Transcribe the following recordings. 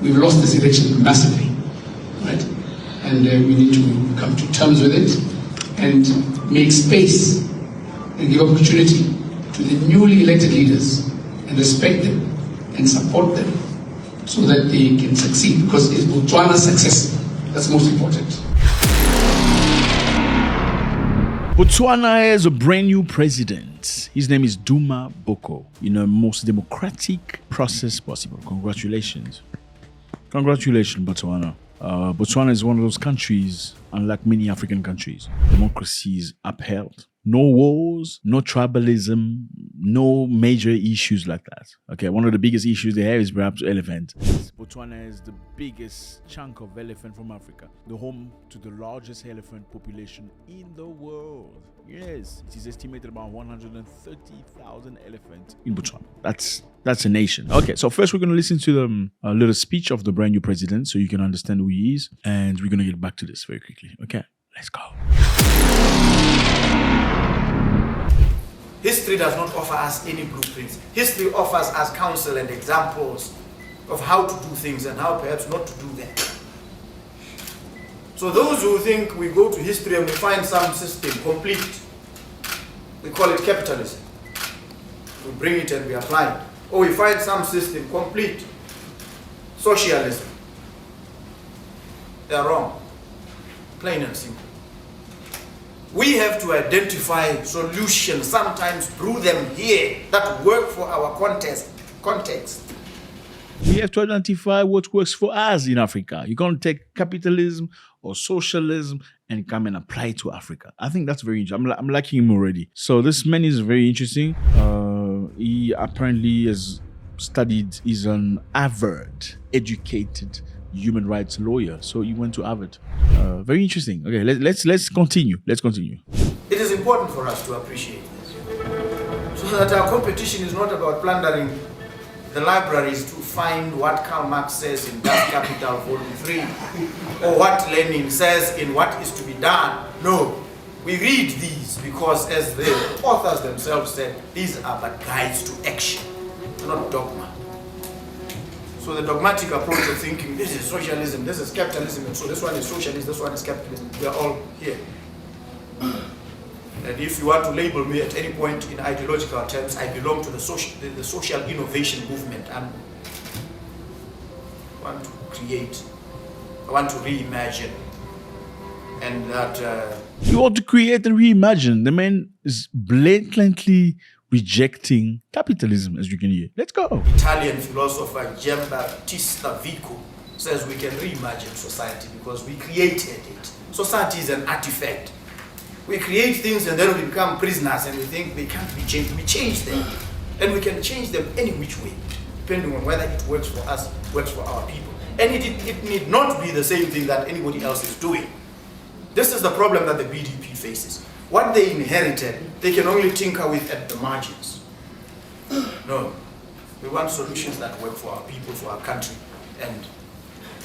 we've lost this election massively, right? And we need to come to terms with it and make space and give opportunity to the newly elected leaders and respect them and support them so that they can succeed, because it's Botswana's success that's most important. Botswana has a brand new president. His name is Duma Boko, in the most democratic process possible. Congratulations. Congratulations, Botswana. Botswana is one of those countries, unlike many African countries, democracy is upheld. No wars, no tribalism, no major issues like that. Okay, one of the biggest issues they have is perhaps elephant. Botswana is the biggest chunk of elephant from Africa, the home to the largest elephant population in the world. Yes, it is estimated about 130,000 elephants in Botswana. That's a nation. Okay, so first we're going to listen to a little speech of the brand new president so you can understand who he is, and we're going to get back to this very quickly. Okay, let's go. History does not offer us any blueprints. History offers us counsel and examples of how to do things and how perhaps not to do them. So those who think we go to history and we find some system complete, we call it capitalism. We bring it and we apply it. Or we find some system complete, socialism. They are wrong, plain and simple. We have to identify solutions, sometimes brew them here, that work for our context. We have to identify what works for us in Africa. You can't take capitalism or socialism and come and apply it to Africa. I think that's very interesting. I'm liking him already. So this man is very interesting. He apparently has studied, he's an Harvard educated human rights lawyer. So he went to Harvard. Very interesting. Okay, let's continue. Let's continue. It is important for us to appreciate this, so that our competition is not about plundering the libraries to find what Karl Marx says in Das Kapital Volume 3 or what Lenin says in What Is to Be Done. No, we read these because, as the authors themselves said, these are but guides to action, not dogma. So the dogmatic approach of thinking, this is socialism, this is capitalism, and so this one is socialist, this one is capitalism, we are all here. And if you want to label me at any point in ideological terms, I belong to the social innovation movement. I want to create, I want to reimagine. And that... You want to create and reimagine. The man is blatantly rejecting capitalism, as you can hear. Let's go. Italian philosopher Giambattista Vico says we can reimagine society because we created it. Society is an artifact. We create things and then we become prisoners and we think they can't be changed. We change them. And we can change them any which way, depending on whether it works for us, works for our people. And it need not be the same thing that anybody else is doing. This is the problem that the BDP faces. What they inherited, they can only tinker with at the margins. No, we want solutions that work for our people, for our country. And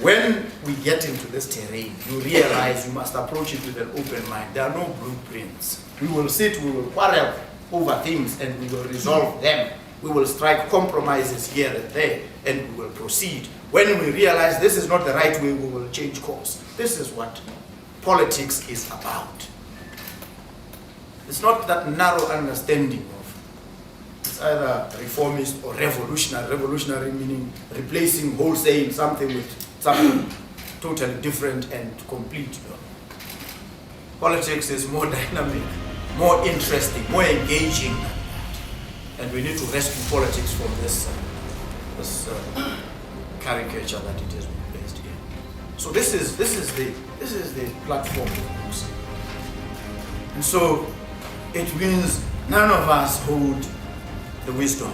when we get into this terrain, you realize you must approach it with an open mind. There are no blueprints. We will sit, we will quarrel over things and we will resolve them. We will strike compromises here and there and we will proceed. When we realize this is not the right way, we will change course. This is what politics is about. It's not that narrow understanding of it's either reformist or revolutionary. Revolutionary meaning replacing wholesale something with something totally different and complete. Politics is more dynamic, more interesting, more engaging than that. And we need to rescue politics from this caricature that it has been placed in. So this is the platform of books. And so it means none of us hold the wisdom.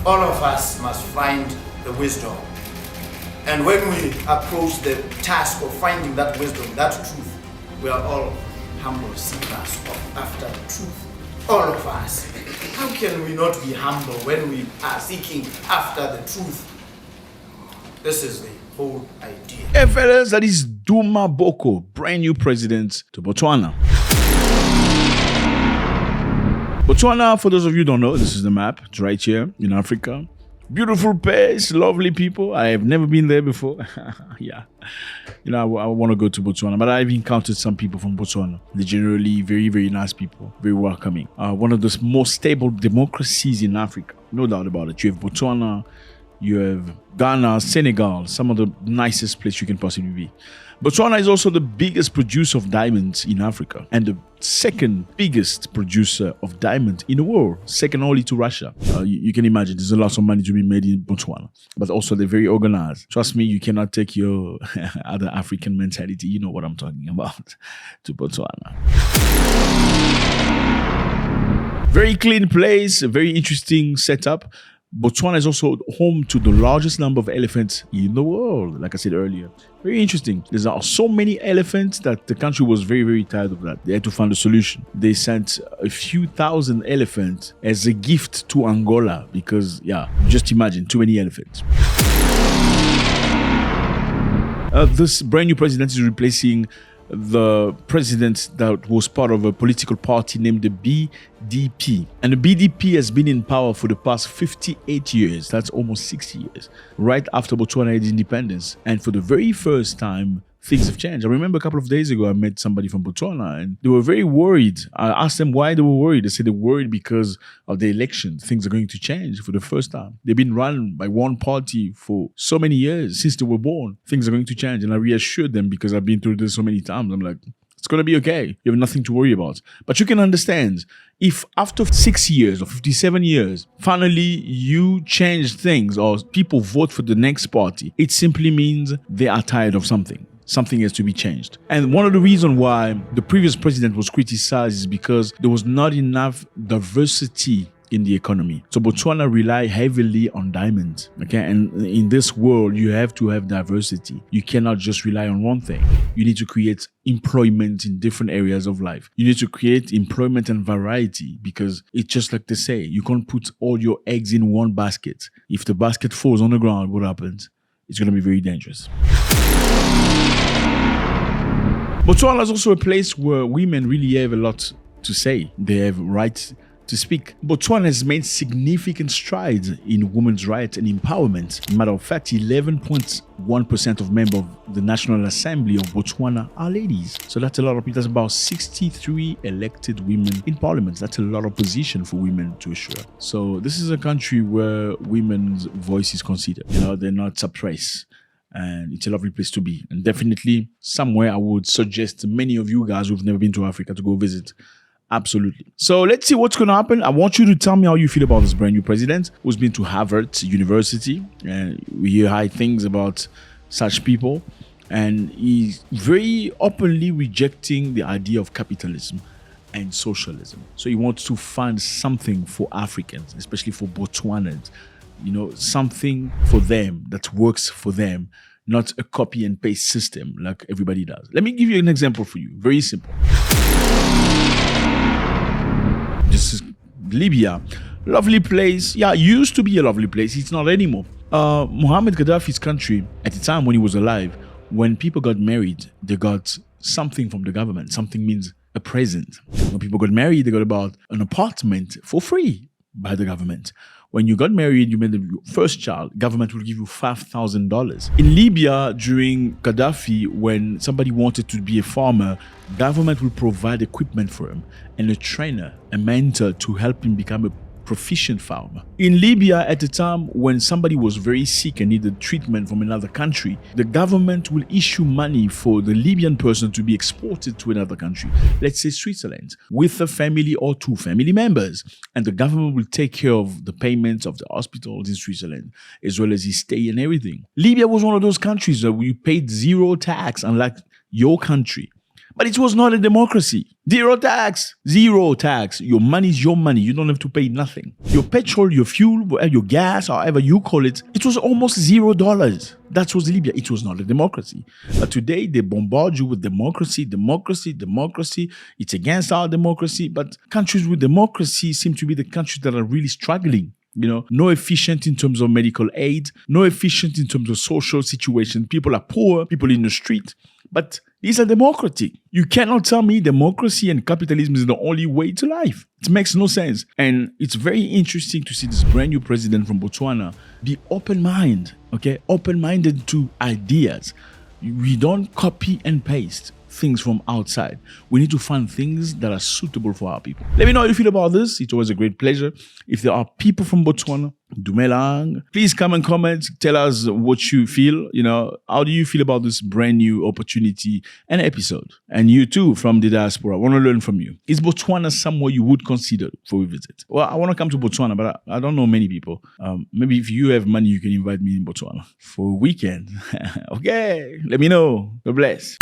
All of us must find the wisdom. And when we approach the task of finding that wisdom, that truth, we are all humble seekers after the truth. All of us. How can we not be humble when we are seeking after the truth? This is the whole idea. Hey fellas, that is Duma Boko, brand new president to Botswana. Botswana, for those of you who don't know, this is the map. It's right here in Africa. Beautiful place, lovely people. I have never been there before. Yeah. I want to go to Botswana, but I've encountered some people from Botswana. They're generally very, very nice people, very welcoming. One of the most stable democracies in Africa, no doubt about it. You have Botswana, you have Ghana, Senegal, some of the nicest places you can possibly be. Botswana is also the biggest producer of diamonds in Africa and the second biggest producer of diamonds in the world, second only to Russia. You can imagine there's a lot of money to be made in Botswana, but also they're very organized. Trust me, you cannot take your other African mentality, you know what I'm talking about, to Botswana. Very clean place, a very interesting setup. Botswana is also home to the largest number of elephants in the world, like I said earlier. Very interesting. There's so many elephants that the country was very, very tired of that. They had to find a solution. They sent a few thousand elephants as a gift to Angola because, just imagine, too many elephants. This brand new president is replacing the president that was part of a political party named the BDP. And the BDP has been in power for the past 58 years. That's almost 60 years. Right after Botswana had independence. And for the very first time, things have changed. I remember a couple of days ago, I met somebody from Botswana and they were very worried. I asked them why they were worried. They said they're worried because of the election. Things are going to change for the first time. They've been run by one party for so many years since they were born. Things are going to change. And I reassured them because I've been through this so many times. I'm like, it's going to be okay. You have nothing to worry about. But you can understand if after 6 years or 57 years, finally you change things or people vote for the next party, it simply means they are tired of something. Something has to be changed. And one of the reasons why the previous president was criticized is because there was not enough diversity in the economy. So Botswana rely heavily on diamonds. Okay, and in this world, you have to have diversity. You cannot just rely on one thing. You need to create employment in different areas of life. You need to create employment and variety because it's just like they say, you can't put all your eggs in one basket. If the basket falls on the ground, what happens? It's going to be very dangerous. Botswana is also a place where women really have a lot to say. They have rights to speak. Botswana has made significant strides in women's rights and empowerment. Matter of fact, 11.1% of members of the National Assembly of Botswana are ladies. So that's a lot of people. That's about 63 elected women in parliament. That's a lot of position for women to assure. So this is a country where women's voice is considered. They're not suppressed. And it's a lovely place to be. And definitely somewhere I would suggest many of you guys who've never been to Africa to go visit. Absolutely. So let's see what's going to happen. I want you to tell me how you feel about this brand new president who's been to Harvard University. And we hear high things about such people. And he's very openly rejecting the idea of capitalism and socialism. So he wants to find something for Africans, especially for Botswanans. Something for them that works for them, not a copy and paste system like everybody does. Let me give you an example for you. Very simple. This is Libya. Lovely place. Yeah, used to be a lovely place. It's not anymore. Muhammad Gaddafi's country, at the time when he was alive, when people got married, they got something from the government. Something means a present. When people got married, they got about an apartment for free by the government. When you got married, you made the first child, government will give you $5,000. In Libya, during Gaddafi, when somebody wanted to be a farmer, government will provide equipment for him and a trainer, a mentor to help him become a proficient farmer. In Libya, at the time when somebody was very sick and needed treatment from another country, the government will issue money for the Libyan person to be exported to another country, let's say Switzerland, with a family or two family members. And the government will take care of the payments of the hospitals in Switzerland, as well as his stay and everything. Libya was one of those countries where you paid zero tax, unlike your country. But it was not a democracy. Zero tax. Your money is your money. You don't have to pay nothing. Your petrol, your fuel, your gas, however you call it, it was almost $0. That was Libya. It was not a democracy. But today they bombard you with democracy. It's against our democracy. But countries with democracy seem to be the countries that are really struggling. No efficient in terms of medical aid, no efficient in terms of social situation. People are poor, people in the street. But These are democratic. You cannot tell me democracy and capitalism is the only way to life. It makes no sense. And it's very interesting to see this brand new president from Botswana be open-minded, okay? Open-minded to ideas. We don't copy and paste things from outside. We need to find things that are suitable for our people. Let me know how you feel about this. It's always a great pleasure. If there are people from Botswana, Dumelang, please come and comment. Tell us what you feel. How do you feel about this brand new opportunity and episode? And you too, from the diaspora, I want to learn from you. Is Botswana somewhere you would consider for a visit? Well, I want to come to Botswana, but I don't know many people. Maybe if you have money, you can invite me in Botswana for a weekend. Okay, let me know. God bless.